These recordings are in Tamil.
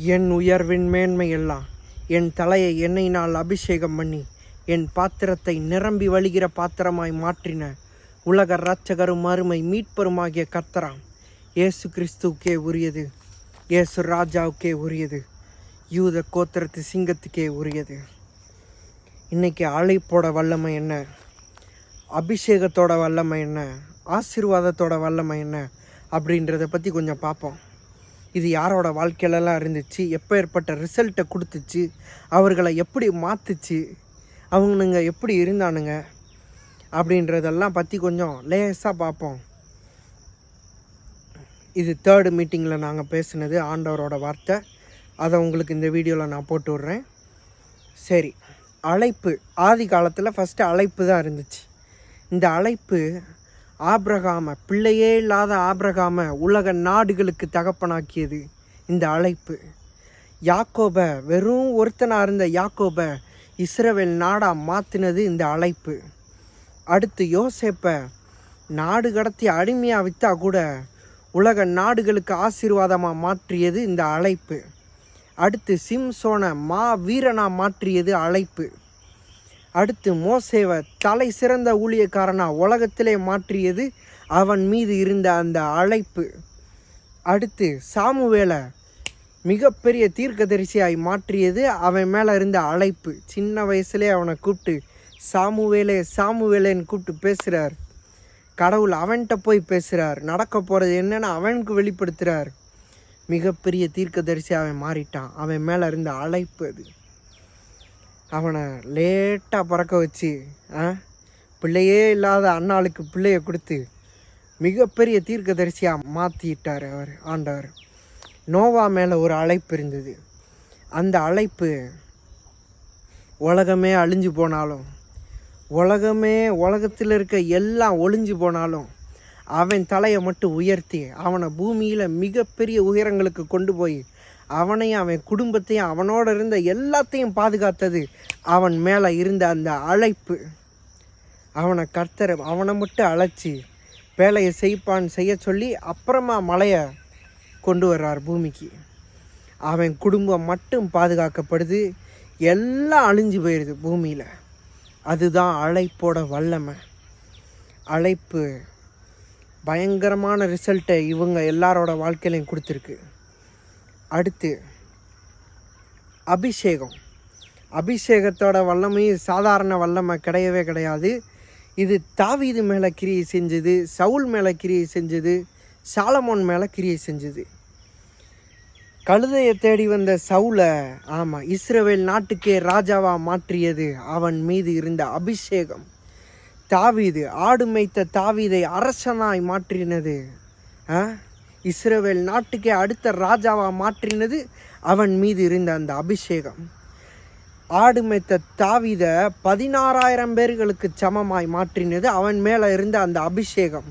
என் உயர்வின் மேன்மையெல்லாம் என் தலையை எண்ணெயினால் அபிஷேகம் பண்ணி என் பாத்திரத்தை நிரம்பி வழிகிற பாத்திரமாய் மாற்றின உலக இரட்சகரும் அருமை மீட்பருமாகிய கர்த்தராம் இயேசு கிறிஸ்துவுக்கே உரியது, இயேசு ராஜாவுக்கே உரியது, யூத கோத்திரத்து சிங்கத்துக்கே உரியது. இன்றைக்கி அழைப்போட வல்லமை என்ன, அபிஷேகத்தோட வல்லமை என்ன, ஆசீர்வாதத்தோட வல்லமை என்ன அப்படின்றத பற்றி கொஞ்சம் பார்ப்போம். இது யாரோட வாழ்க்கையிலலாம் இருந்துச்சு, எப்போ ஏற்பட்ட ரிசல்ட்டை கொடுத்துச்சு, அவர்களை எப்படி மாற்றுச்சு, அவனுங்க எப்படி இருந்தானுங்க அப்படின்றதெல்லாம் பற்றி கொஞ்சம் லேசாக பார்ப்போம். இது 3rd மீட்டிங்கில் நாங்கள் பேசுனது ஆண்டவரோட வார்த்தை. அதை உங்களுக்கு இந்த வீடியோவில் நான் போட்டு விட்றேன். சரி, அழைப்பு ஆதி காலத்தில் ஃபஸ்ட்டு அழைப்பு தான் இருந்துச்சு. இந்த அழைப்பு ஆபிரகாம, பிள்ளையே இல்லாத ஆபிரகாம உலக நாடுகளுக்கு தகப்பனாக்கியது இந்த அழைப்பு. யாக்கோபை, வெறும் ஒருத்தனாக இருந்த யாக்கோபை இஸ்ரவேல் நாடாக மாற்றினது இந்த அழைப்பு. அடுத்து யோசேப்பை நாடு கடத்தி அடிமையாக விற்றா கூட உலக நாடுகளுக்கு ஆசீர்வாதமாக மாற்றியது இந்த அழைப்பு. அடுத்து சிம்சோனை வீரனாக மாற்றியது அழைப்பு. அடுத்து மோசேவை தலை சிறந்த ஊழியக்காரனாக உலகத்திலே மாற்றியது அவன் மீது இருந்த அந்த அழைப்பு. அடுத்து சாமுவேலை மிகப்பெரிய தீர்க்கதரிசியாய் மாற்றியது அவன் மேலே இருந்த அழைப்பு. சின்ன வயசுலேயே அவனை கூப்பிட்டு சாமுவேலே சாமுவேலேன்னு கூப்பிட்டு பேசுகிறார். கடவுள் அவன்கிட்ட போய் பேசுகிறார், நடக்க போகிறது என்னன்னு அவனுக்கு வெளிப்படுத்துகிறார். மிகப்பெரிய தீர்க்கதரிசி அவன் மாறிட்டான். அவன் மேலே இருந்த அழைப்பு அது. அவனை லேட்டாக பறக்க வச்சு பிள்ளையே இல்லாத அண்ணாளுக்கு பிள்ளையை கொடுத்து மிகப்பெரிய தீர்க்கதரிசியாக மாற்றிட்டார் அவர் ஆண்டவர். நோவா மேலே ஒரு அழைப்பு இருந்தது. அந்த அழைப்பு உலகமே அழிஞ்சு போனாலும், உலகத்தில் இருக்க எல்லாம் ஒளிஞ்சு போனாலும் அவன் தலையை மட்டும் உயர்த்தி அவனை பூமியில் மிகப்பெரிய உயரங்களுக்கு கொண்டு போய் அவனையும் அவன் குடும்பத்தையும் அவனோட இருந்த எல்லாத்தையும் பாதுகாத்தது அவன் மேலே இருந்த அந்த அழைப்பு. அவனை கர்த்தர் அவனை மட்டும் அழைச்சி வேலையை செய்ய சொல்லி அப்புறமா மலையை கொண்டு வர்றார் பூமிக்கு. அவன் குடும்பம் மட்டும் பாதுகாக்கப்படுது, எல்லாம் அழிஞ்சு போயிடுது பூமியில். அதுதான் அழைப்போட வல்லமை. அழைப்பு பயங்கரமான ரிசல்ட்டை இவங்க எல்லாரோட வாழ்க்கையிலையும் கொடுத்துருக்கு. அடுத்து அபிஷேகம். அபிஷேகத்தோட வல்லமையும் சாதாரண வல்லமை கிடையவே கிடையாது. இது தாவீது மேலே கிரியை செஞ்சது, சவுல் மேலே கிரியை செஞ்சது, சாலமோன் மேலே கிரியை செஞ்சது. கழுதையை தேடி வந்த சவுலை இஸ்ரவேல் நாட்டுக்கே ராஜாவாக மாற்றியது அவன் மீது இருந்த அபிஷேகம். தாவீது, ஆடு மேய்த்த தாவீதை அரசனாய் மாற்றினது, இஸ்ரவேல் நாட்டுக்கே அடுத்த ராஜாவாக மாற்றினது அவன் மீது இருந்த அந்த அபிஷேகம். ஆடு மேய்த்த தாவீதை 16,000 பேர்களுக்கு சமமாய் மாற்றினது அவன் மேலே இருந்த அந்த அபிஷேகம்.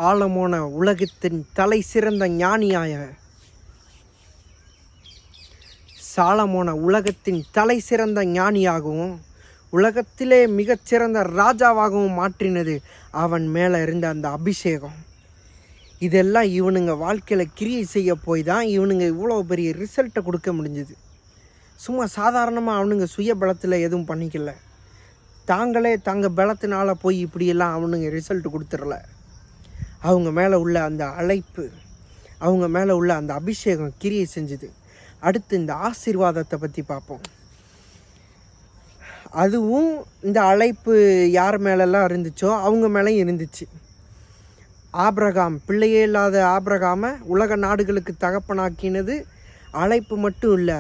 ஆலமோன உலகத்தின் தலை சிறந்த ஞானியாய சாலமோன உலகத்தின் தலை சிறந்த ஞானியாகவும் உலகத்திலே மிகச்சிறந்த ராஜாவாகவும் மாற்றினது அவன் மேலே இருந்த அந்த அபிஷேகம். இதெல்லாம் இவனுங்க வாழ்க்கையில் கிரியை செய்ய போய் தான் இவனுங்க இவ்வளோ பெரிய ரிசல்ட்டை கொடுக்க முடிஞ்சுது. சும்மா சாதாரணமாக அவனுங்க சுய பலத்தில் எதுவும் பண்ணிக்கல. தங்க பலத்தினால போய் இப்படியெல்லாம் அவனுங்க ரிசல்ட் கொடுத்துடல. அவங்க மேலே உள்ள அந்த அழைப்பு, அவங்க மேலே உள்ள அந்த அபிஷேகம் கிரியை செஞ்சுது. அடுத்து இந்த ஆசீர்வாதத்தை பற்றி பார்ப்போம். அதுவும் இந்த அழைப்பு யார் மேலெல்லாம் இருந்துச்சோ அவங்க மேலேயும் இருந்துச்சு. ஆபிரகாம், பிள்ளையே இல்லாத ஆபிரகாமை உலக நாடுகளுக்கு தகப்பனாக்கினது அழைப்பு மட்டும் இல்லை,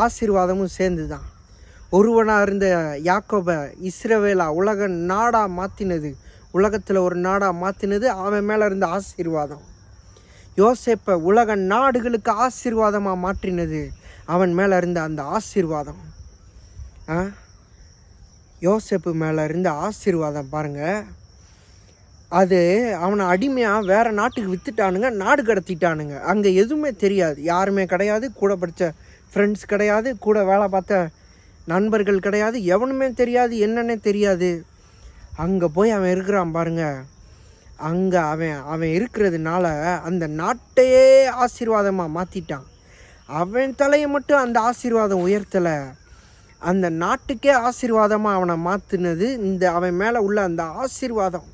ஆசீர்வாதமும் சேர்ந்து தான். ஒருவனாக இருந்த யாக்கோபை இஸ்ரவேலா உலக நாடாக மாற்றினது, உலகத்தில் ஒரு நாடாக மாற்றினது அவன் மேலே இருந்த ஆசீர்வாதம். யோசேப்பை உலக நாடுகளுக்கு ஆசீர்வாதமாக மாற்றினது அவன் மேலே இருந்த அந்த ஆசீர்வாதம். யோசேப்பு மேலே இருந்த ஆசீர்வாதம் பாருங்கள். அது அவனை அடிமையாக வேறு நாட்டுக்கு விற்றுட்டானுங்க, நாடு கடத்திட்டானுங்க. அங்கே எதுவுமே தெரியாது, யாருமே கிடையாது, கூட படித்த ஃப்ரெண்ட்ஸ் கிடையாது, கூட வேலை பார்த்த நண்பர்கள் கிடையாது, எவனுமே தெரியாது, என்னன்னே தெரியாது. அங்கே போய் அவன் இருக்கிறான் பாருங்க. அங்கே அவன் இருக்கிறதுனால அந்த நாட்டையே ஆசீர்வாதமாக மாற்றிட்டான். அவன் தலையை மட்டும் அந்த ஆசீர்வாதம் உயர்த்தலை, அந்த நாட்டுக்கே ஆசீர்வாதமாக அவனை மாற்றினது இந்த அவன் மேலே உள்ள அந்த ஆசீர்வாதம்,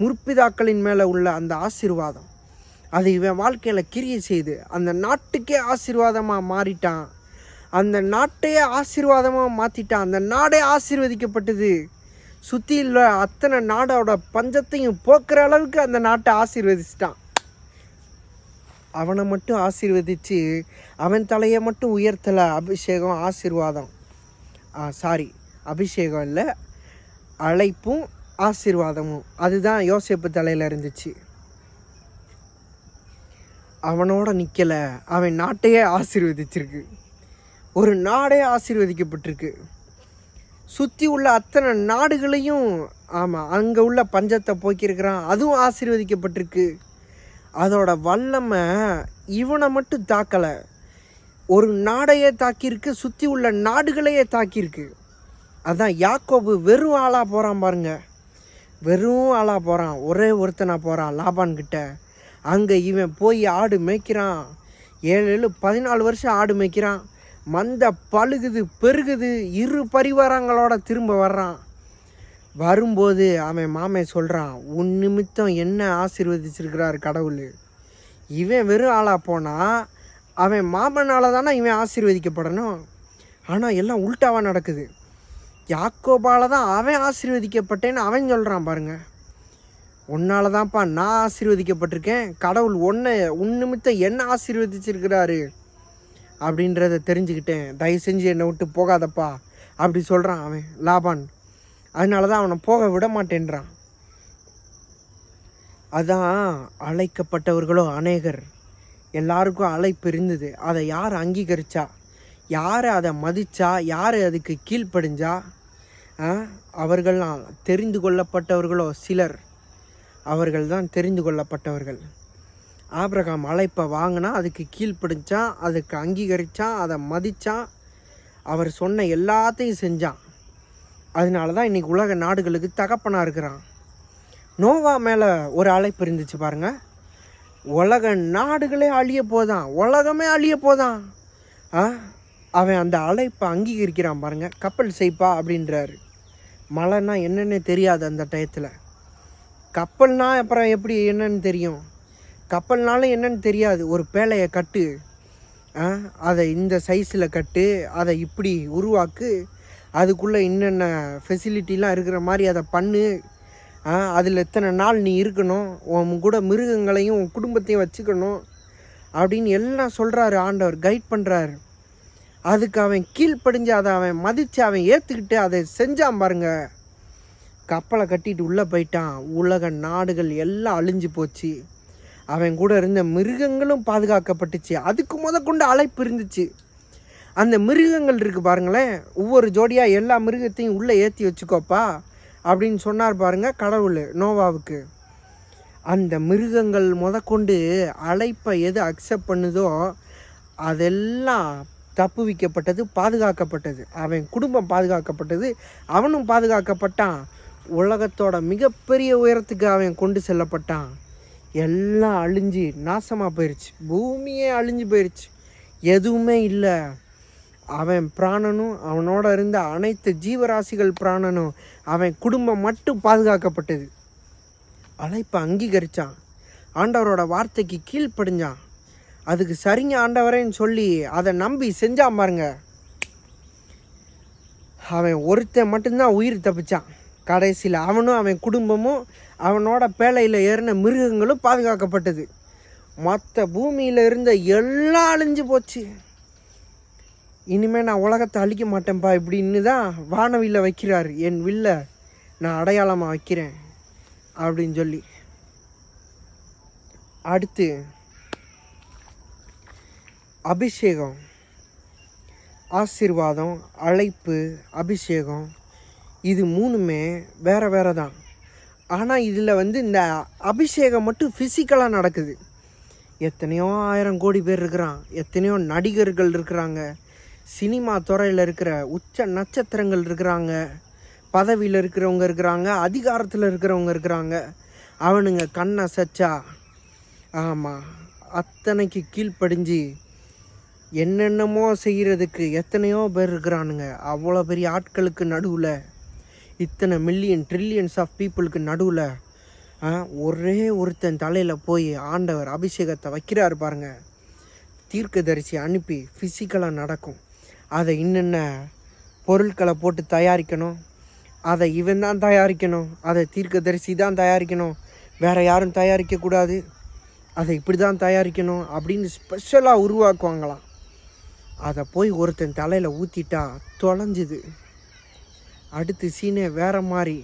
முற்பிதாக்களின் மேலே உள்ள அந்த ஆசீர்வாதம். அது இவன் வாழ்க்கையில் கிரியை செய்து அந்த நாட்டுக்கே ஆசீர்வாதமாக மாறிட்டான். அந்த நாட்டையே ஆசீர்வாதமாக மாற்றிட்டான். அந்த நாடே ஆசீர்வதிக்கப்பட்டது. சுற்றி உள்ள அத்தனை நாடோட பஞ்சத்தையும் போக்குற அளவுக்கு அந்த நாட்டை ஆசீர்வதிச்சிட்டான். அவனை மட்டும் ஆசீர்வதித்து அவன் தலையை மட்டும் உயர்த்தலை. அபிஷேகம் ஆசீர்வாதம், அபிஷேகம் இல்லை, அழைப்பும் ஆசீர்வாதமும் அதுதான் யோசேப்பு தலையில் இருந்துச்சு. அவனோட நிற்கலை, அவன் நாட்டையே ஆசீர்வதிச்சிருக்கு. ஒரு நாடே ஆசீர்வதிக்கப்பட்டிருக்கு. சுற்றி உள்ள அத்தனை நாடுகளையும் அங்கே உள்ள பஞ்சத்தை போக்கியிருக்கிறான், அதுவும் ஆசீர்வதிக்கப்பட்டிருக்கு. அதோட வல்லமை இவனை மட்டும் தாக்கலை, ஒரு நாடையே தாக்கியிருக்கு, சுற்றி உள்ள நாடுகளையே தாக்கியிருக்கு. அதான் யாக்கோபு வெறும் ஆளாக போகிறான் பாருங்க, வெறும் ஆளாக போகிறான், ஒரே ஒருத்தனாக போகிறான் லாபான்கிட்ட. அங்கே இவன் போய் ஆடு மேய்க்கிறான், 14 வருஷம் ஆடு மேய்க்கிறான். மந்த பழுகுது பெருகுது, 2 பரிவாரங்களோட திரும்ப வர்றான். வரும்போது அவன் மாமே சொல்கிறான், உன் நிமித்தம் என்ன ஆசீர்வதிச்சிருக்கிறார் கடவுள். இவன் வெறும் ஆளாக போனால் அவன் மாமனால் தானே இவன் ஆசீர்வதிக்கப்படணும். ஆனால் எல்லாம் உல்ட்டாவாக நடக்குது. யாக்கோபால் தான் அவன் ஆசீர்வதிக்கப்பட்டேன்னு அவன் சொல்கிறான் பாருங்க. உன்னால தான்ப்பா நான் ஆசீர்வதிக்கப்பட்டிருக்கேன், கடவுள் உன் நிமித்தம் என்ன ஆசீர்வதிச்சிருக்கிறாரு அப்படின்றத தெரிஞ்சுக்கிட்டேன், தயவு செஞ்சு என்னை விட்டு போகாதப்பா அப்படி சொல்கிறான் அவன் லாபான். அதனால தான் அவனை போக விட மாட்டேன்றான். அதான் அழைக்கப்பட்டவர்களோ அநேகர், எல்லாருக்கும் அழைப்பு இருந்தது. அதை யார் அங்கீகரித்தா, யார் அதை மதித்தா, யார் அதுக்கு கீழ்ப்படிஞ்சா, அவர்கள்லாம் தெரிந்து கொள்ளப்பட்டவர்களோ சிலர், அவர்கள் தான் தெரிந்து கொள்ளப்பட்டவர்கள். ஆபிரகாம் அழைப்பை வாங்கினா, அதுக்கு கீழ்ப்படிஞ்சான், அதுக்கு அங்கீகரித்தான், அதை மதித்தான், அவர் சொன்ன எல்லாத்தையும் செஞ்சான். அதனால தான் இன்றைக்கி உலக நாடுகளுக்கு தகப்பனாக இருக்கிறான். நோவா மேலே ஒரு அழைப்பு இருந்துச்சு பாருங்கள். உலக நாடுகளே அழிய போதான், உலகமே அழிய போதான். அவன் அந்த அழைப்பை அங்கீகரிக்கிறான் பாருங்கள். கப்பல் செய்ப்பா அப்படின்றாரு. மழைன்னா என்னென்னு தெரியாது அந்த டயத்தில். கப்பல்னா அப்புறம் எப்படி என்னன்னு தெரியும், கப்பல்னாலும் என்னன்னு தெரியாது. ஒரு பேழையை கட்டு, அதை இந்த சைஸில் கட்டு, அதை இப்படி உருவாக்கு, அதுக்குள்ளே என்னென்ன ஃபெசிலிட்டிலாம் இருக்கிற மாதிரி அதை பண்ணு, அதில் எத்தனை நாள் நீ இருக்கணும், உன் கூட மிருகங்களையும் உன் குடும்பத்தையும் வச்சுக்கணும் அப்படின்னு எல்லாம் சொல்கிறாரு ஆண்டவர், கைட் பண்ணுறாரு. அதுக்கு அவன் கீழ்ப்படிஞ்சு அதை அவன் மதித்து அவன் ஏற்றுக்கிட்டு அதை செஞ்சான் பாருங்க. கப்பலை கட்டிட்டு உள்ளே போயிட்டான். உலக நாடுகள் எல்லாம் அழிஞ்சு போச்சு. அவன் கூட இருந்த மிருகங்களும் பாதுகாக்கப்பட்டுச்சு. அதுக்கு கொண்டு அழைப்பு இருந்துச்சு. அந்த மிருகங்கள் இருக்குது பாருங்களேன், ஒவ்வொரு ஜோடியாக எல்லா மிருகத்தையும் உள்ளே ஏற்றி வச்சுக்கோப்பா அப்படின்னு சொன்னார் பாருங்க கடவுள் நோவாவுக்கு. அந்த மிருகங்கள் கொண்டு அழைப்பை எது அக்செப்ட் பண்ணுதோ அதெல்லாம் தப்புவிக்கப்பட்டது, பாதுகாக்கப்பட்டது. அவன் குடும்பம் பாதுகாக்கப்பட்டது, அவனும் பாதுகாக்கப்பட்டான். உலகத்தோட மிகப்பெரிய உயரத்துக்கு அவன் கொண்டு செல்லப்பட்டான். எல்லாம் அழிஞ்சு நாசமாக போயிடுச்சு, பூமியே அழிஞ்சு போயிடுச்சு, எதுவுமே இல்லை. அவன் பிராணனும் அவனோட இருந்த அனைத்து ஜீவராசிகள் பிராணனும் அவன் குடும்பம் மட்டும் பாதுகாக்கப்பட்டது. அழைப்பை அங்கீகரித்தான், ஆண்டவரோட வார்த்தைக்கு கீழ்ப்படிஞ்சான், அதுக்கு சரிங்க ஆண்டவரேன்னு சொல்லி அதை நம்பி செஞ்சான் பாருங்க. அவன் ஒருத்தன் மட்டும்தான் உயிர் தப்பிச்சான். கடைசியில் அவனும் அவன் குடும்பமும் அவனோட பேழையில் ஏறின மிருகங்களும் பாதுகாக்கப்பட்டது. மற்ற பூமியில் இருந்த எல்லாம் அழிஞ்சு போச்சு. இனிமேல் நான் உலகத்தை அழிக்க மாட்டேன்ப்பா இப்படின்னு தான் வானவில்லை வைக்கிறார். என் வில்லை நான் அடையாளமாக வைக்கிறேன் அப்படின்னு சொல்லி. அடுத்து அபிஷேகம், ஆசீர்வாதம், அழைப்பு, அபிஷேகம், இது மூணுமே வேறு வேறு தான். ஆனால் இதில் இந்த அபிஷேகம் மட்டும் ஃபிசிக்கலாக நடக்குது. எத்தனையோ 1000 கோடி பேர் இருக்கிறான், எத்தனையோ நடிகர்கள் இருக்கிறாங்க, சினிமா துறையில் இருக்கிற உச்ச நட்சத்திரங்கள் இருக்கிறாங்க, பதவியில் இருக்கிறவங்க இருக்கிறாங்க, அதிகாரத்தில் இருக்கிறவங்க இருக்கிறாங்க. அவனுங்க கண்ணை சச்சா அத்தனைக்கு கீழ்ப்படிஞ்சு என்னென்னமோ செய்கிறதுக்கு எத்தனையோ பேர் இருக்கிறானுங்க. அவ்வளோ பெரிய ஆட்களுக்கு நடுவில், இத்தனை மில்லியன் ட்ரில்லியன்ஸ் ஆஃப் பீப்புளுக்கு நடுவில் ஒரே ஒருத்தன் தலையில் போய் ஆண்டவர் அபிஷேகத்தை வைக்கிறாரு பாருங்க. தீர்க்கதரிசி அனுப்பி ஃபிசிக்கலாக நடக்கும். அதை இன்னென்ன பொருட்களை போட்டு தயாரிக்கணும், அதை இவன் தான் தயாரிக்கணும், அதை தீர்க்கதரிசி தான் தயாரிக்கணும், வேறு யாரும் தயாரிக்கக்கூடாது, அதை இப்படி தான் தயாரிக்கணும் அப்படின்னு ஸ்பெஷலாக உருவாக்குவாங்களாம். அதை போய் ஒருத்தன் தலையில் ஊற்றிட்டா தொலைஞ்சுது. அடுத்து சீனே வேறு மாதிரி.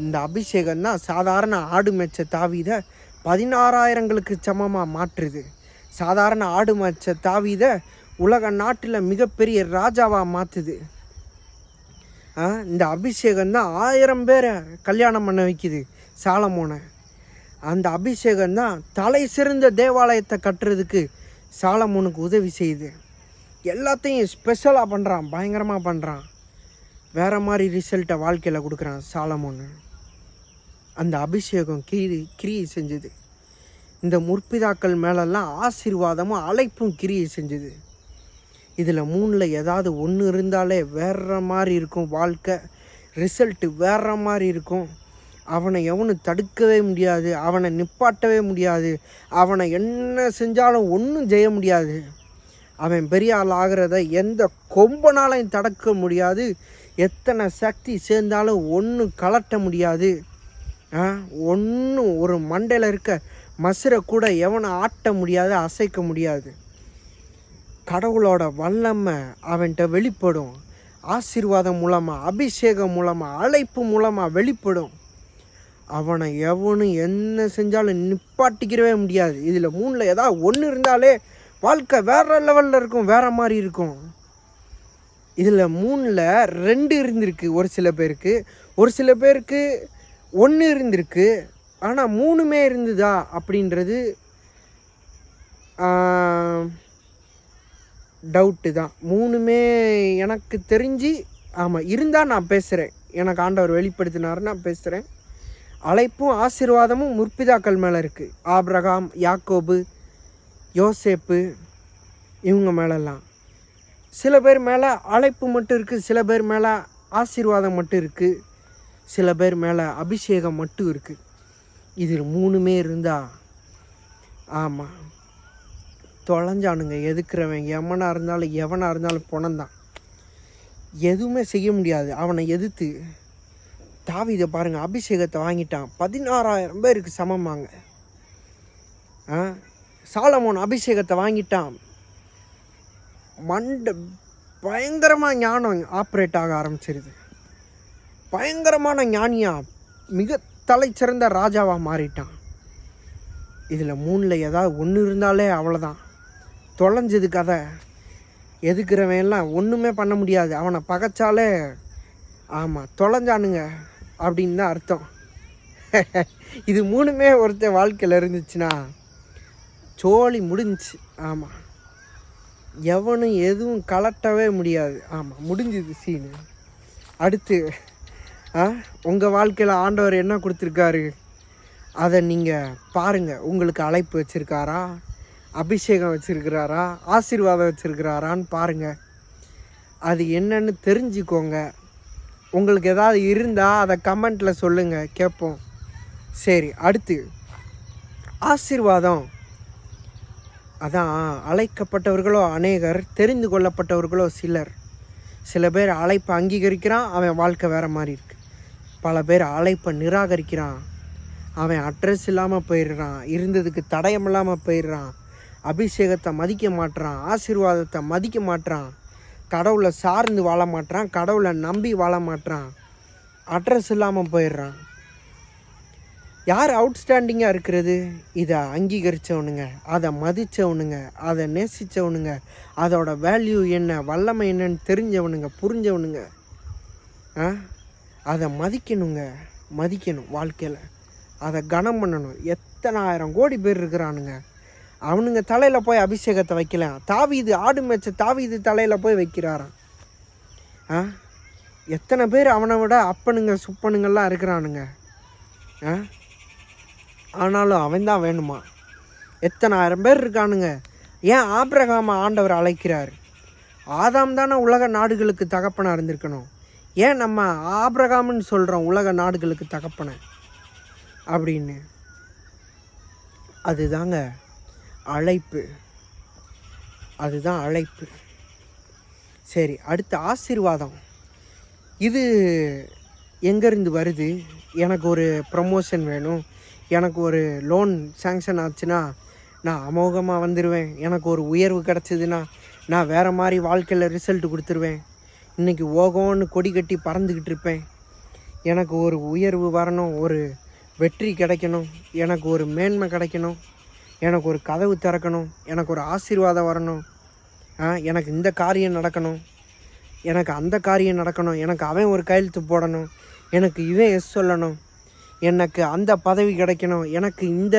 இந்த அபிஷேகம் தான் சாதாரண ஆடு மேய்ச்ச தாவீதை 16,000ங்களுக்கு சமமாக மாற்றுது. சாதாரண ஆடு மேய்ச்ச தாவீதை உலக நாட்டில் மிகப்பெரிய ராஜாவாக மாற்றுது. இந்த அபிஷேகம் தான் 1000 பேரை கல்யாணம் பண்ண வைக்குது சாலமோனை. அந்த அபிஷேகம் தான் தலை சிறந்த தேவாலயத்தை கட்டுறதுக்கு சாலமோனுக்கு உதவி செய்யுது. எல்லாத்தையும் ஸ்பெஷலாக பண்ணுறான், பயங்கரமாக பண்ணுறான். வேறு மாதிரி ரிசல்ட்டை வாழ்க்கையில் கொடுக்குறான் சாலமோனு. அந்த அபிஷேகம் கிரியை செஞ்சுது. இந்த முற்பிதாக்கள் மேலெல்லாம் ஆசீர்வாதமும் அழைப்பும் கிரியை செஞ்சுது. இதில் 3ல் ஏதாவது ஒன்று இருந்தாலே வேறு மாதிரி இருக்கும் வாழ்க்கை. ரிசல்ட்டு வேறு மாதிரி இருக்கும். அவனை எவனும் தடுக்கவே முடியாது, அவனை நிப்பாட்டவே முடியாது, அவனை என்ன செஞ்சாலும் ஒன்றும் செய்ய முடியாது. அவன் பெரிய ஆள் ஆகிறத எந்த கொம்பனாலையும் தடுக்க முடியாது. எத்தனை சக்தி சேர்ந்தாலும் ஒன்றும் கலட்ட முடியாது. ஒன்றும் ஒரு மண்டையில் இருக்க மசுரை கூட எவனை ஆட்ட முடியாது, அசைக்க முடியாது. கடவுளோட வல்லமை அவன்கிட்ட வெளிப்படும். ஆசீர்வாதம் மூலமாக, அபிஷேகம் மூலமாக, அழைப்பு மூலமாக வெளிப்படும். அவனை எவனும் என்ன செஞ்சாலும் நிப்பாட்டிக்கிறவே முடியாது. இதில் 3ல் ஏதாவது ஒன்று இருந்தாலே வாழ்க்கை வேறு லெவலில் இருக்கும், வேறு மாதிரி இருக்கும். இதில் 3ல் 2 இருந்திருக்கு ஒரு சில பேருக்கு, ஒரு சில பேருக்கு 1 இருந்திருக்கு. ஆனால் 3மே இருந்துதா அப்படின்றது டவுட்டு தான். 3மே எனக்கு தெரிஞ்சு ஆமாம் இருந்தால் நான் பேசுகிறேன். எனக்கு ஆண்டவர் வெளிப்படுத்தினார், நான் பேசுகிறேன். அழைப்பும் ஆசீர்வாதமும் முற்பிதாக்கள் மேலே இருக்குது. ஆபிரகாம், யாக்கோபு, யோசேப்பு, இவங்க மேலெல்லாம். சில பேர் மேலே அழைப்பு மட்டும் இருக்குது, சில பேர் மேலே ஆசீர்வாதம் மட்டும் இருக்குது, சில பேர் மேலே அபிஷேகம் மட்டும் இருக்குது. இதில் 3மே இருந்தால் ஆமாம் தொலைஞ்சானுங்க. எதுக்குறவன் எவனாக இருந்தாலும் பணம்தான், எதுவுமே செய்ய முடியாது. அவனை எதிர்த்து தாவீதை பாருங்கள், அபிஷேகத்தை வாங்கிட்டான். 16,000 பேருக்கு சமமாங்க. சாலமோன் அபிஷேகத்தை வாங்கிட்டான். பயங்கரமாக ஞானம் ஆப்ரேட் ஆக ஆரம்பிச்சிருது. பயங்கரமான ஞானியா, மிக தலை சிறந்த ராஜாவாக மாறிட்டான். இதில் 3ல் ஏதாவது ஒன்று இருந்தாலே அவ்வளோதான், தொலைஞ்சது கதை. எதுக்குறவன் எல்லாம் ஒன்றுமே பண்ண முடியாது. அவனை பகைச்சாலே ஆமாம் தொலைஞ்சானுங்க அப்படின்னு தான் அர்த்தம். இது 3மே ஒருத்தர் வாழ்க்கையில் இருந்துச்சுன்னா சோழி முடிஞ்சிச்சு. ஆமாம், எவனும் எதுவும் கலட்டவே முடியாது. ஆமாம், முடிஞ்சுது சீனு. அடுத்து உங்கள் வாழ்க்கையில் ஆண்டவர் என்ன கொடுத்துருக்காரு அதை நீங்கள் பாருங்கள். உங்களுக்கு அழைப்பு வச்சுருக்காரா, அபிஷேகம் வச்சுருக்கிறாரா, ஆசீர்வாதம் வச்சுருக்கிறாரான்னு பாருங்கள். அது என்னன்னு தெரிஞ்சுக்கோங்க. உங்களுக்கு ஏதாவது இருந்தால் அதை கமெண்ட்டில் சொல்லுங்கள், கேட்போம். சரி, அடுத்து ஆசீர்வாதம். அதான் அழைக்கப்பட்டவர்களோ அநேகர், தெரிந்து கொள்ளப்பட்டவர்களோ சிலர். சில பேர் அழைப்பை அங்கீகரிக்கிறான், அவன் வாழ்க்கை வேறு மாதிரி இருக்குது. பல பேர் அழைப்பை நிராகரிக்கிறான், அவன் அட்ரஸ் இல்லாமல் போயிடுறான், இருந்ததுக்கு தடயம் இல்லாமல் போயிடுறான், அபிஷேகத்தை மதிக்க மாட்டுறான், ஆசீர்வாதத்தை மதிக்க மாட்டுறான், கடவுளை சார்ந்து வாழ மாட்டுறான், கடவுளை நம்பி வாழ மாட்டுறான், அட்ரஸ் இல்லாமல் போயிடுறான். யார் அவுட்ஸ்டாண்டிங்காக இருக்கிறது? இதை அங்கீகரித்தவனுங்க, அதை மதித்தவனுங்க, அதை நேசித்தவனுங்க, அதோட வேல்யூ என்ன, வல்லமை என்னன்னு தெரிஞ்சவனுங்க, புரிஞ்சவனுங்க. அதை மதிக்கணும் வாழ்க்கையில், அதை கனம் பண்ணணும். எத்தனை 1000 கோடி பேர் இருக்கிறானுங்க, அவனுங்க தலையில் போய் அபிஷேகத்தை வைக்கலாம். தாவீது, ஆடு மேய்ச்ச தாவீது தலையில் போய் வைக்கிறாராம். எத்தனை பேர் அவனை விட அப்பனுங்க சுப்பனுங்கள்லாம் இருக்கிறானுங்க. ஆனாலும் அவன் தான் வேணுமா? எத்தனை 1000 பேர் இருக்கானுங்க, ஏன் ஆபிரகாமை ஆண்டவர் அழைக்கிறார்? ஆதாம் தானே உலக நாடுகளுக்கு தகப்பனாக இருந்திருக்கணும். ஏன் நம்ம ஆபிரகாம்னு சொல்கிறோம் உலக நாடுகளுக்கு தகப்பனை அப்படின்னு? அதுதாங்க அழைப்பு, அதுதான் அழைப்பு. சரி, அடுத்த ஆசீர்வாதம். இது எங்கேருந்து வருது? எனக்கு ஒரு ப்ரமோஷன் வேணும், எனக்கு ஒரு லோன் சேங்ஷன் ஆச்சுன்னா நான் அமோகமாக வந்துடுவேன், எனக்கு ஒரு உயர்வு கிடச்சிதுன்னா நான் வேறு மாதிரி வாழ்க்கையில் ரிசல்ட் கொடுத்துருவேன், இன்றைக்கி ஓகோன்னு கொடி கட்டி பறந்துக்கிட்டு இருப்பேன், எனக்கு ஒரு உயர்வு வரணும், ஒரு வெற்றி கிடைக்கணும், எனக்கு ஒரு மேன்மை கிடைக்கணும், எனக்கு ஒரு கதவு திறக்கணும், எனக்கு ஒரு ஆசீர்வாதம் வரணும், எனக்கு இந்த காரியம் நடக்கணும், எனக்கு அந்த காரியம் நடக்கணும், எனக்கு அவன் ஒரு கையெழுத்து போடணும், எனக்கு இவன் எஸ் சொல்லணும், எனக்கு அந்த பதவி கிடைக்கணும், எனக்கு இந்த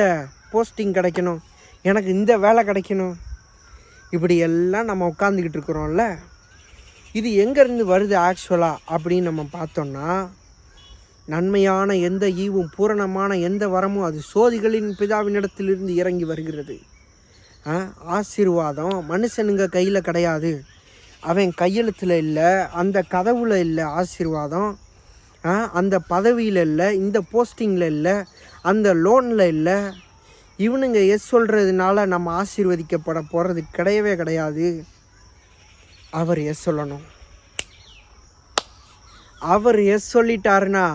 போஸ்டிங் கிடைக்கணும், எனக்கு இந்த வேலை கிடைக்கணும். இப்படி எல்லாம் நம்ம உட்காந்துக்கிட்டு இருக்கிறோம்ல. இது எங்கேருந்து வருது ஆக்சுவலாக அப்படின்னு நம்ம பார்த்தோன்னா, நன்மையான எந்த ஈவும் பூரணமான எந்த வரமும் அது சோதிகளின் பிதாவினிடத்திலிருந்து இறங்கி வருகிறது. ஆசீர்வாதம் மனுஷனுங்க கையில் கிடையாது, அவன் கையெழுத்தில் இல்லை, அந்த கதவுல இல்லை ஆசீர்வாதம், அந்த பதவியில் இல்லை, இந்த போஸ்டிங்கில் இல்லை, அந்த லோனில் இல்லை. இவனுங்க எஸ் சொல்கிறதுனால நம்ம ஆசீர்வதிக்கப்பட போகிறது கிடையவே கிடையாது. அவர் எஸ் சொல்லணும். அவர் எஸ் சொல்லிட்டாருன்னா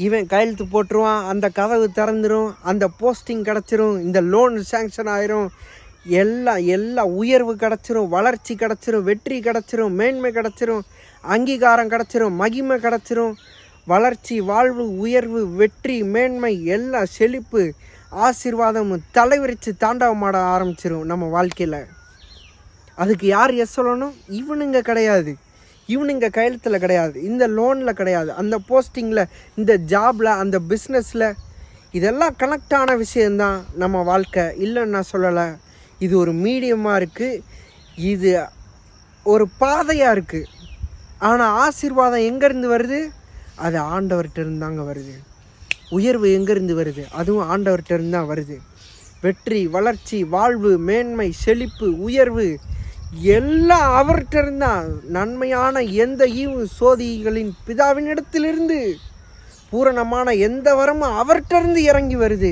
இவன் கையெழுத்து போட்டுருவான், அந்த கதவு திறந்துடும், அந்த போஸ்டிங் கிடச்சிரும், இந்த லோன் சேங்ஷன் ஆயிரும், எல்லா உயர்வு கிடச்சிரும், வளர்ச்சி கிடச்சிரும், வெற்றி கிடச்சிரும், மேன்மை கிடச்சிரும், அங்கீகாரம் கிடச்சிரும், மகிமை கிடச்சிரும், வளர்ச்சி, வாழ்வு, உயர்வு, வெற்றி, மேன்மை, எல்லா செழிப்பு, ஆசீர்வாதம் தலைவிரித்து தாண்டவமாட ஆரம்பிச்சிரும் நம்ம வாழ்க்கையில். அதுக்கு யார் எஸ் சொல்லணும்? இவனுங்க கிடையாது, இவனுங்க கையெழுத்தில் கிடையாது, இந்த லோனில் கிடையாது, அந்த போஸ்டிங்கில், இந்த ஜாபில், அந்த பிஸ்னஸில். இதெல்லாம் கனெக்டான விஷயந்தான் நம்ம வாழ்க்கை, இல்லைன்னு நான் சொல்லலை. இது ஒரு மீடியமாக இருக்குது, இது ஒரு பாதையாக இருக்குது. ஆனால் ஆசீர்வாதம் எங்கேருந்து வருது? அது ஆண்டவர்கிட்ட இருந்தாங்க வருது. உயர்வு எங்கேருந்து வருது? அதுவும் ஆண்டவர்கிட்ட இருந்தால் வருது. வெற்றி, வளர்ச்சி, வாழ்வு, மேன்மை, செழிப்பு, உயர்வு எல்லாம் அவர்கிட்ட இருந்தால். நன்மையான எந்த ஈவு சோதிகளின் பிதாவின் இடத்திலிருந்து பூரணமான எந்த வரமும் அவர்கிட்ட இருந்து இறங்கி வருது.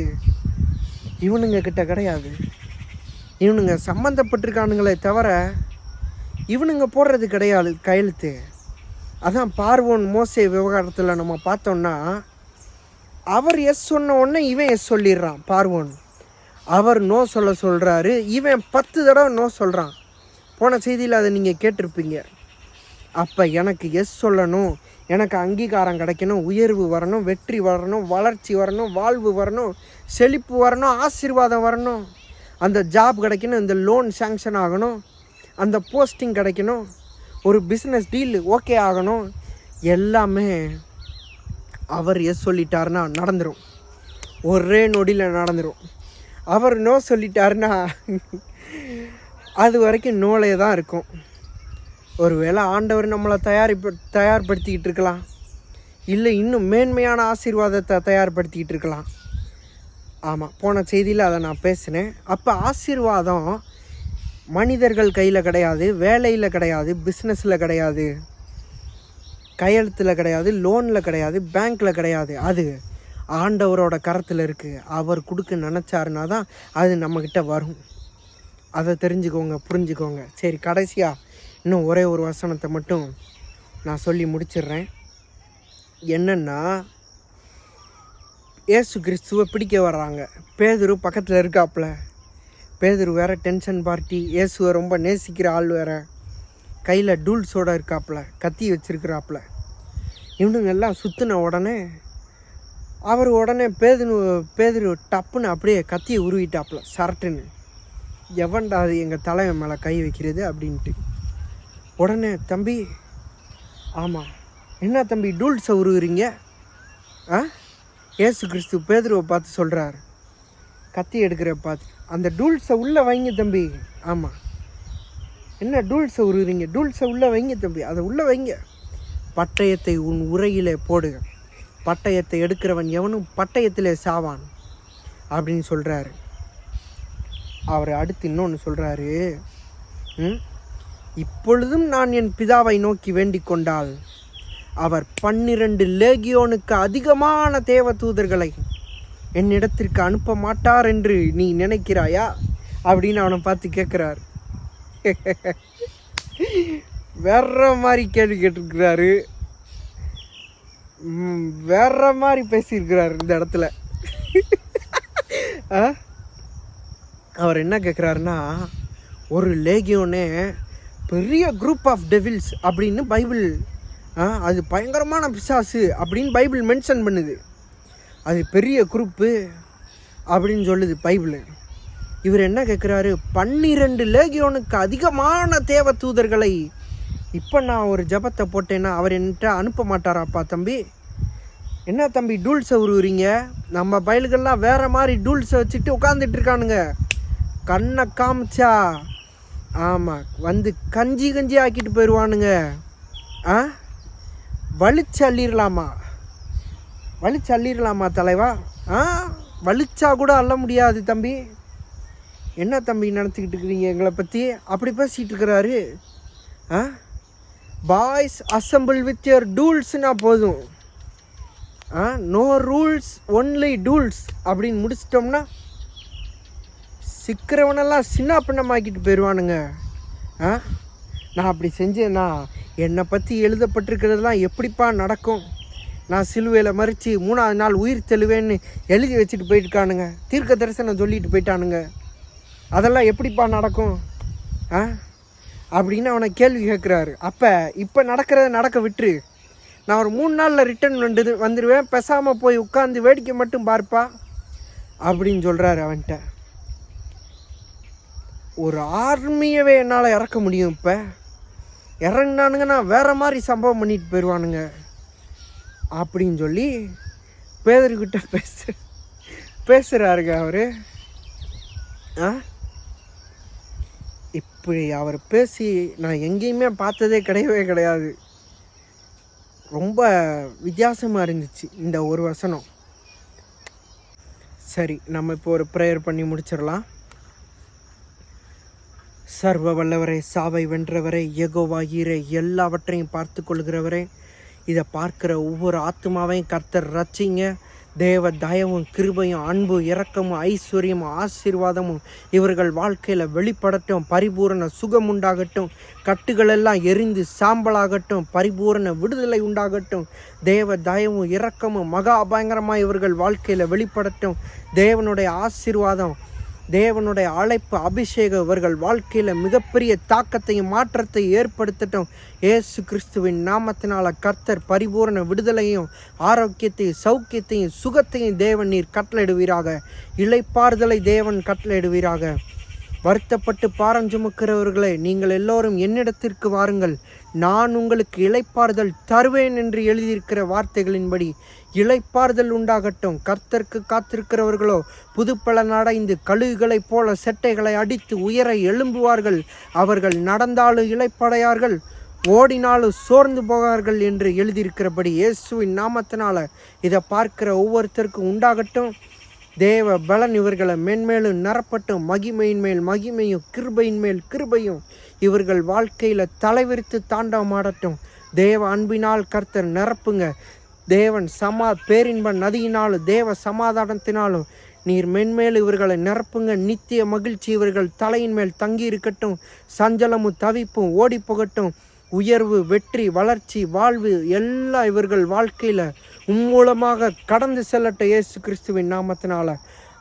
இவனுங்க கிட்ட கிடையாது. இவனுங்க சம்மந்தப்பட்டிருக்கானுங்களே தவிர இவனுங்க போடுறது கிடையாது கையெழுத்து. அதான் பார்வோன் மோசே விவகாரத்தில் நம்ம பார்த்தோன்னா, அவர் எஸ் சொன்ன உடனே இவன் எஸ் சொல்லிடுறான். பார்வோன் அவர் நோ சொல்கிறாரு, இவன் 10 தடவை நோ சொல்கிறான். போன செய்தியில் அதை நீங்கள் கேட்டிருப்பீங்க. அப்போ எனக்கு எஸ் சொல்லணும், எனக்கு அங்கீகாரம் கிடைக்கணும், உயர்வு வரணும், வெற்றி வரணும், வளர்ச்சி வரணும், வாழ்வு வரணும், செழிப்பு வரணும், ஆசீர்வாதம் வரணும், அந்த ஜாப் கிடைக்கணும், இந்த லோன் சேங்ஷன் ஆகணும், அந்த போஸ்டிங் கிடைக்கணும், ஒரு பிஸ்னஸ் டீல் ஓகே ஆகணும். எல்லாமே அவர் எஸ் சொல்லிட்டாருன்னா நடந்துடும், ஒரே நொடியில் நடந்துடும். அவர் நோ சொல்லிட்டாருன்னா அது வரைக்கும் நோலே தான் இருக்கும். ஒருவேளை ஆண்டவர் நம்மளை தயார்படுத்திக்கிட்டு இருக்கலாம், இல்லை இன்னும் மேன்மையான ஆசீர்வாதத்தை தயார்படுத்திக்கிட்டு இருக்கலாம். ஆமாம், போன செய்தியில் அதை நான் பேசினேன். அப்போ ஆசீர்வாதம் மனிதர்கள் கையில் கிடையாது, வேலையில் கிடையாது, பிஸ்னஸில் கிடையாது, கையெழுத்தில் கிடையாது, லோனில் கிடையாது, பேங்க்கில் கிடையாது. அது ஆண்டவரோட கரத்தில் இருக்குது. அவர் கொடுக்க நினச்சாருனா தான் அது நம்மக்கிட்ட வரும். அதை தெரிஞ்சுக்கோங்க, புரிஞ்சுக்கோங்க. சரி, கடைசியாக இன்னும் ஒரே ஒரு வசனத்தை மட்டும் நான் சொல்லி முடிச்சிடுறேன். என்னென்னா, இயேசு கிறிஸ்துவை பிடிக்க வர்றாங்க. பேதுரு பக்கத்தில் இருக்காப்புல. பேதுரு வேறு டென்ஷன் பார்ட்டி, இயேசுவை ரொம்ப நேசிக்கிற ஆள் வேறு, கையில் டூல்ஸோடு இருக்காப்புல, கத்தி வச்சுருக்கிறாப்புல. இவனுங்க எல்லாம் சுற்றின உடனே அவர் உடனே பேதுரு டப்புன்னு அப்படியே கத்தியை உருவிட்டாப்புல சரட்டுன்னு. எவன்டா அது எங்கள் தலைவன் மேலே கை வைக்கிறது அப்படின்ட்டு. உடனே, தம்பி, ஆமாம், என்ன தம்பி டூல்ஸை உருவுறீங்க? இயேசு கிறிஸ்து பேதுருவை பார்த்து சொல்கிறார், கத்தி எடுக்கிற பார்த்து, அந்த டூல்ஸை உள்ளே வைங்க தம்பி. ஆமாம், என்ன டூல்ஸை உருவுறீங்க? டூல்ஸை உள்ளே வைங்க தம்பி, அதை உள்ளே வைங்க. பட்டயத்தை உன் உரையிலே போடுக, பட்டயத்தை எடுக்கிறவன் எவனும் பட்டயத்திலே சாவான் அப்படின்னு சொல்கிறாரு. அவர் அடுத்து இன்னொன்று சொல்கிறாரு, இப்பொழுதும் நான் என் பிதாவை நோக்கி வேண்டிக் கொண்டால் அவர் 12 லேகியோனுக்கு அதிகமான தேவ தூதர்களை என்னிடத்திற்கு அனுப்ப மாட்டார் என்று நீ நினைக்கிறாயா அப்படின்னு அவனை பார்த்து கேட்குறாரு. வேற மாதிரி கேள்வி கேட்டிருக்கிறாரு, வேற மாதிரி பேசியிருக்கிறாரு இந்த இடத்துல. அவர் என்ன கேட்குறாருன்னா, ஒரு லேகியோனே பெரிய குரூப் ஆஃப் டெவில்ஸ் அப்படின்னு பைபிள், அது பயங்கரமான பிசாசு அப்படின்னு பைபிள் மென்ஷன் பண்ணுது. அது பெரிய குரூப்பு அப்படின்னு சொல்லுது பைபிள். இவர் என்ன கேட்குறாரு, 12 லேகியோனுக்கு அதிகமான தேவ தூதர்களை இப்போ நான் ஒரு ஜபத்தை போட்டேன்னா அவர் என்கிட்ட அனுப்ப மாட்டாராப்பா தம்பி? என்ன தம்பி டூல்ஸை உருவுறீங்க? நம்ம பயல்கள்லாம் வேறு மாதிரி டூல்ஸை வச்சுட்டு உட்காந்துட்டு இருக்கானுங்க. கண்ணை காமிச்சா ஆமாம் வந்து கஞ்சி ஆக்கிட்டு போயிடுவானுங்க. வலிச்சு அள்ளிடலாமா தலைவா? வலிச்சா கூட அள்ள முடியாது தம்பி. என்ன தம்பி நினச்சிக்கிட்டு இருக்கிறீங்க எங்களை பற்றி? அப்படி பேசிகிட்டு இருக்கிறாரு. பாய்ஸ் அசம்பிள் வித் யுவர் டூல்ஸ்னா போதும், நோ ரூல்ஸ் ஒன்லி டூல்ஸ் அப்படின்னு முடிச்சிட்டோம்னா சிக்கிறவனெல்லாம் சின்ன பின்னமாக்கிட்டு போயிடுவானுங்க. நான் அப்படி செஞ்சேன்னா என்னை பற்றி எழுதப்பட்டிருக்கிறதுலாம் எப்படிப்பா நடக்கும்? நான் சிலுவையில் மறித்து 3ஆவது நாள் உயிர் தெழுவேன்னு எழுதி வச்சுட்டு போயிட்டுருக்கானுங்க, தீர்க்க தரிசனம் சொல்லிட்டு போயிட்டானுங்க. அதெல்லாம் எப்படிப்பா நடக்கும் அப்படின்னு அவனை கேள்வி கேட்குறாரு. இப்போ நடக்கிறத நடக்க விட்டுரு, நான் ஒரு 3 நாளில் ரிட்டர்ன் வந்துடுவேன், பேசாமல் போய் உட்காந்து வேடிக்கை மட்டும் பார்ப்பா அப்படின்னு சொல்கிறாரு அவன்கிட்ட. ஒரு ஆர்மியவே என்னால் இறக்க முடியும். இப்போ இறங்கினானுங்கன்னா வேறு மாதிரி சம்பவம் பண்ணிட்டு போயிடுவானுங்க அப்படின்னு சொல்லி பேதர்கிட்ட பேசுகிறாருங்க அவர். இப்படி அவர் பேசி நான் எங்கேயுமே பார்த்ததே கிடையாது. ரொம்ப வித்தியாசமாக இருந்துச்சு இந்த ஒரு வசனம். சரி, நம்ம இப்போ ஒரு ப்ரேயர் பண்ணி முடிச்சிடலாம். சர்வ வல்லவரே, சாவை வென்றவரே, யெகோவா ஈரே, எல்லாவற்றையும் பார்த்து கொள்கிறவரே, இதை பார்க்குற ஒவ்வொரு ஆத்மாவையும் கர்த்தர் ரட்சிங்க. தேவ தயவும் கிருபையும் அன்பு இரக்கமும் ஐஸ்வர்யமும் ஆசீர்வாதமும் இவர்கள் வாழ்க்கையில் வெளிப்படட்டும். பரிபூரண சுகம் உண்டாகட்டும். கட்டுகளெல்லாம் எரிந்து சாம்பலாகட்டும். பரிபூரண விடுதலை உண்டாகட்டும். தேவ தயவும் இரக்கமும் மகா பயங்கரமாக இவர்கள் வாழ்க்கையில் வெளிப்படட்டும். தேவனுடைய ஆசீர்வாதம், தேவனுடைய அழைப்பு, அபிஷேகம் இவர்கள் வாழ்க்கையில் மிகப்பெரிய தாக்கத்தையும் மாற்றத்தை ஏற்படுத்தட்டும். இயேசு கிறிஸ்துவின் நாமத்தினால கர்த்தர் பரிபூரண விடுதலையும் ஆரோக்கியத்தையும் சௌக்கியத்தையும் சுகத்தையும் தேவன் நீர் கட்டளையிடுவீராக. இளைப்பாறுதலை தேவன் கட்டளையிடுவீராக. வருத்தப்பட்டு பாரம் சுமக்கிறவர்களே, நீங்கள் எல்லோரும் என்னிடத்திற்கு வாருங்கள், நான் உங்களுக்கு இளைப்பாறுதல் தருவேன் என்று எழுதியிருக்கிற வார்த்தைகளின்படி இளைப்பாறுதல் உண்டாகட்டும். கர்த்தருக்கு காத்திருக்கிறவர்களோ புதுப்பலன் அடைந்து கழுகுகளைப் போல செட்டைகளை அடித்து உயர எழும்புவார்கள். அவர்கள் நடந்தாலும் இளைப்படையார்கள், ஓடினாலும் சோர்ந்து போவார்கள் என்று எழுதியிருக்கிறபடி இயேசுவின் நாமத்தினால இதை பார்க்கிற ஒவ்வொருத்தருக்கும் உண்டாகட்டும். தேவ பலன் இவர்களை மென்மேலும் நிரப்பட்டும். மகிமையின் மேல் மகிமையும் கிருபையின் மேல் கிருபையும் இவர்கள் வாழ்க்கையில் தலைவிரித்து தாண்டவமாடட்டும். தேவ அன்பினால் கர்த்தர் நிரப்புங்க. தேவன் பேரின்ப நதியினாலும் தேவ சமாதானத்தினாலும் நீர் மென்மேல் இவர்களை நிரப்புங்க. நித்திய மகிழ்ச்சி இவர்கள் தலையின் மேல் தங்கி இருக்கட்டும். சஞ்சலமும் தவிப்பும் ஓடி போகட்டும். உயர்வு, வெற்றி, வளர்ச்சி, வாழ்வு எல்லாம் இவர்கள் வாழ்க்கையில் மூலமாக கடந்து செல்லட்ட இயேசு கிறிஸ்துவின் நாமத்தினால.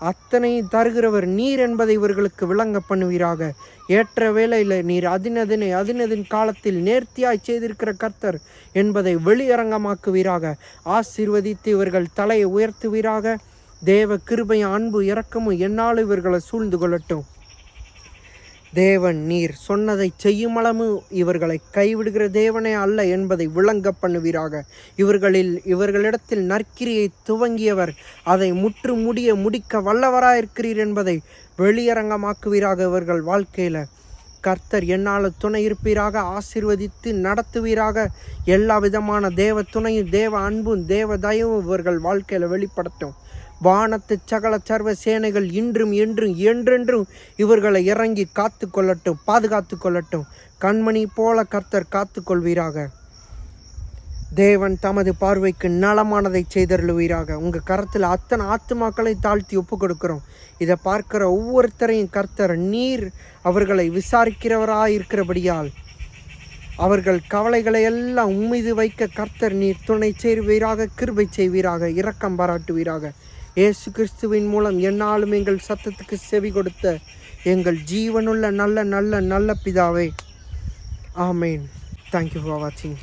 அத்தனையும் தருகிறவர் நீர் என்பதை இவர்களுக்கு விளங்க பண்ணுவீராக. ஏற்ற வேளையில் நீர் அதினதின் காலத்தில் நேர்த்தியாய் செய்திருக்கிற கர்த்தர் என்பதை வெளியரங்கமாக்குவீராக. ஆசீர்வதித்து இவர்கள் தலையை உயர்த்துவீராக. தேவ கிருபையும் அன்பு இரக்கமும் என்னால் இவர்களை சூழ்ந்து கொள்ளட்டும். தேவன் நீர் சொன்னதை செய்யுமளவு இவர்களை கைவிடுகிற தேவனே அல்ல என்பதை விளங்க பண்ணுவீராக. இவர்களிடத்தில் நற்கிரியை துவங்கியவர் அதை முடிக்க வல்லவராயிருக்கிறீர் என்பதை வெளியரங்கமாக்குவீராக. இவர்கள் வாழ்க்கையில் கர்த்தர் என்னால் துணை இருப்பீராக. ஆசீர்வதித்து நடத்துவீராக. எல்லா விதமான தேவ துணையும் தேவ அன்பும் தேவ தயவும் இவர்கள் வாழ்க்கையில் வெளிப்படட்டும். வானத்து சகல சர்வ சேனைகள் இன்றும் என்றும் என்றென்றும் இவர்களை இறங்கி காத்து கொள்ளட்டும், பாதுகாத்து கொள்ளட்டும். கண்மணி போல கர்த்தர் காத்து கொள்வீராக. தேவன் தமது பார்வைக்கு நலமானதை செய்தருளுவீராக. உங்கள் கரத்தில் அத்தனை ஆத்துமாக்களை தாழ்த்தி ஒப்பு கொடுக்கிறோம். இதை பார்க்கிற ஒவ்வொருத்தரையும் கர்த்தர் நீர் அவர்களை விசாரிக்கிறவராயிருக்கிறபடியால் அவர்கள் கவலைகளை எல்லாம் உம்மீது வைக்க கர்த்தர் நீர் துணை செய்வீராக, கிருபை செய்வீராக, இரக்கம் பாராட்டுவீராக. இயேசு கிறிஸ்துவின் மூலம் என்னாலும் எங்கள் சத்தத்துக்கு செவி கொடுத்த எங்கள் ஜீவனுள்ள நல்ல நல்ல நல்ல பிதாவே, ஆமேன். தேங்க்யூ ஃபார் வாட்சிங்.